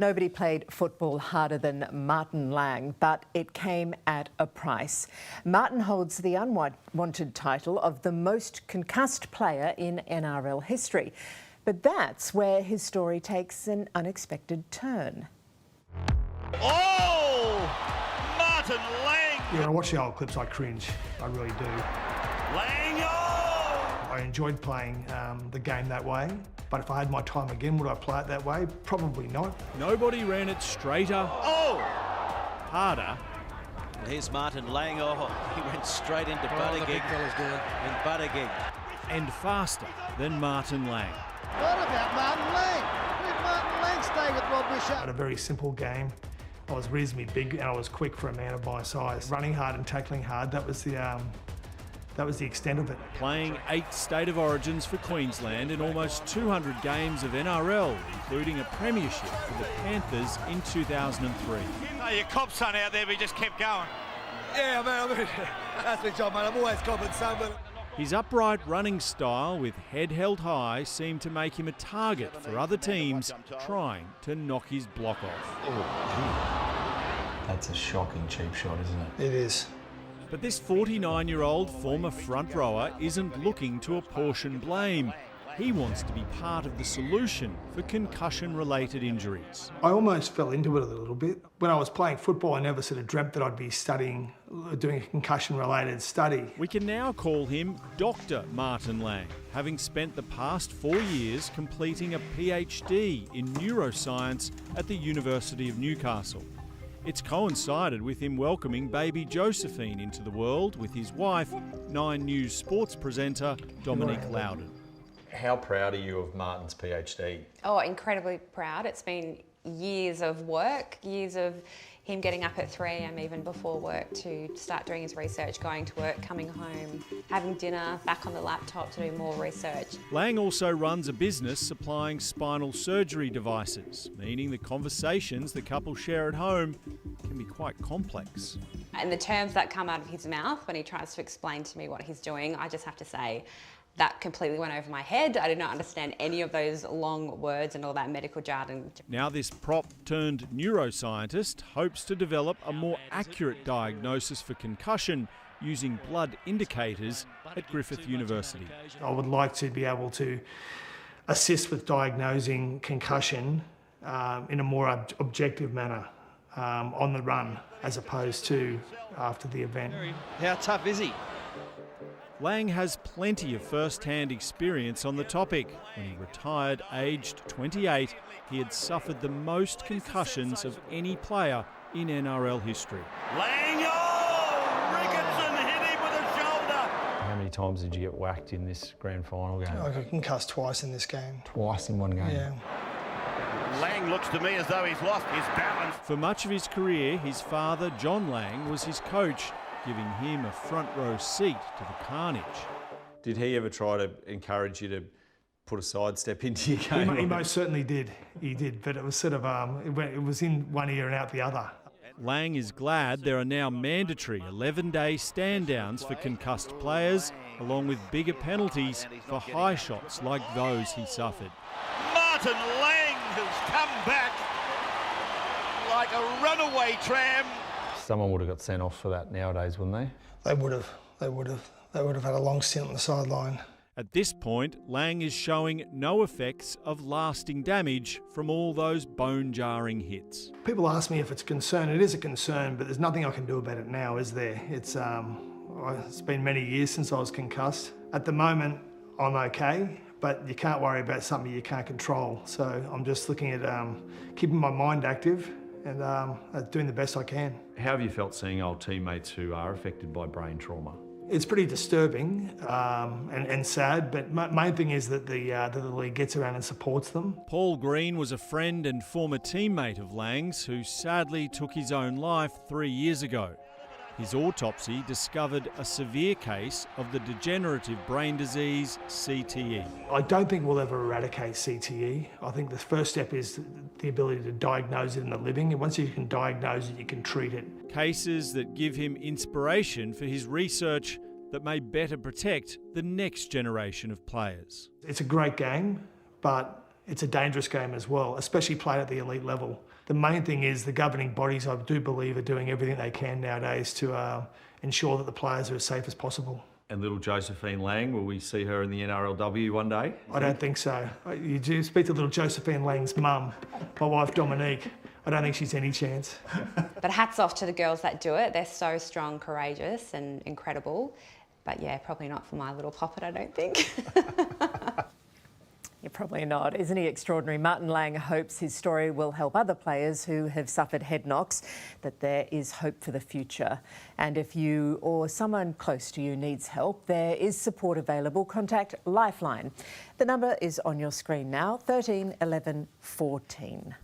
Nobody played football harder than Martin Lang, but it came at a price. Martin holds the unwanted title of the most concussed player in NRL history. But that's where his story takes an unexpected turn. Oh! Martin Lang! Yeah, when I watch the old clips, I cringe. I really do. Lang! Oh! I enjoyed playing the game that way, but if I had my time again, would I play it that way? Probably not. Nobody ran it straighter, harder. And here's Martin Lang. Oh, he went straight into Buttigieg and Buttigieg. And faster than Martin Lang. What about Martin Lang? Where'd Martin Lang stay with Rob Bishop? I had a very simple game. I was reasonably big and I was quick for a man of my size. Running hard and tackling hard, that was the extent of it. Playing 8 State of Origins for Queensland in almost 200 games of NRL, including a premiership for the Panthers in 2003. Oh, your cop son out there, but he just kept going. Yeah, man, that's my job, man. I'm always copping something. His upright running style with head held high seemed to make him a target for other teams trying to knock his block off. That's a shocking cheap shot, isn't it? It is. But this 49-year-old former front rower isn't looking to apportion blame. He wants to be part of the solution for concussion-related injuries. I almost fell into it a little bit. When I was playing football, I never sort of dreamt that I'd be doing a concussion-related study. We can now call him Dr. Martin Lang, having spent the past 4 years completing a PhD in neuroscience at the University of Newcastle. It's coincided with him welcoming baby Josephine into the world with his wife, 9 News sports presenter Dominic Loudon. How proud are you of Martin's PhD? Oh, incredibly proud. It's been years of work, years of him getting up at 3 a.m. even before work to start doing his research, going to work, coming home, having dinner, back on the laptop to do more research. Lang also runs a business supplying spinal surgery devices, meaning the conversations the couple share at home can be quite complex. And the terms that come out of his mouth when he tries to explain to me what he's doing, I just have to say, that completely went over my head. I did not understand any of those long words and all that medical jargon. Now this prop-turned-neuroscientist hopes to develop a more accurate diagnosis for concussion using blood indicators at Griffith University. I would like to be able to assist with diagnosing concussion in a more objective manner on the run as opposed to after the event. How tough is he? Lang has plenty of first-hand experience on the topic. When he retired aged 28, he had suffered the most concussions of any player in NRL history. Lang! Oh! Ricketson hit him with a shoulder! How many times did you get whacked in this grand final game? I got concussed twice in this game. Twice in one game? Yeah. Lang looks to me as though he's lost his balance. For much of his career, his father, John Lang, was his coach, giving him a front-row seat to the carnage. Did he ever try to encourage you to put a sidestep into your game? He most certainly did. He did, but it was sort of it was in one ear and out the other. Lang is glad there are now mandatory 11-day stand-downs for concussed players, along with bigger penalties for high shots like those he suffered. Martin Lang has come back like a runaway tram. Someone would have got sent off for that nowadays, wouldn't they? They would have had a long stint on the sideline. At this point, Lang is showing no effects of lasting damage from all those bone-jarring hits. People ask me if it's a concern. It is a concern, but there's nothing I can do about it now, is there? It's been many years since I was concussed. At the moment, I'm okay, but you can't worry about something you can't control. So I'm just looking at keeping my mind active and doing the best I can. How have you felt seeing old teammates who are affected by brain trauma? It's pretty disturbing and sad, but main thing is that the league gets around and supports them. Paul Green was a friend and former teammate of Lang's who sadly took his own life 3 years ago. His autopsy discovered a severe case of the degenerative brain disease CTE. I don't think we'll ever eradicate CTE. I think the first step is the ability to diagnose it in the living, and once you can diagnose it, you can treat it. Cases that give him inspiration for his research that may better protect the next generation of players. It's a great game, but It's a dangerous game as well, especially played at the elite level. The main thing is the governing bodies, I do believe, are doing everything they can nowadays to ensure that the players are as safe as possible. And little Josephine Lang, will we see her in the NRLW one day? I don't think so. You do speak to little Josephine Lang's mum, my wife Dominique. I don't think she's any chance. But hats off to the girls that do it. They're so strong, courageous and incredible. But yeah, probably not for my little poppet, I don't think. You're probably not. Isn't he extraordinary? Martin Lang hopes his story will help other players who have suffered head knocks, that there is hope for the future. And if you or someone close to you needs help, there is support available. Contact Lifeline. The number is on your screen now, 13 11 14.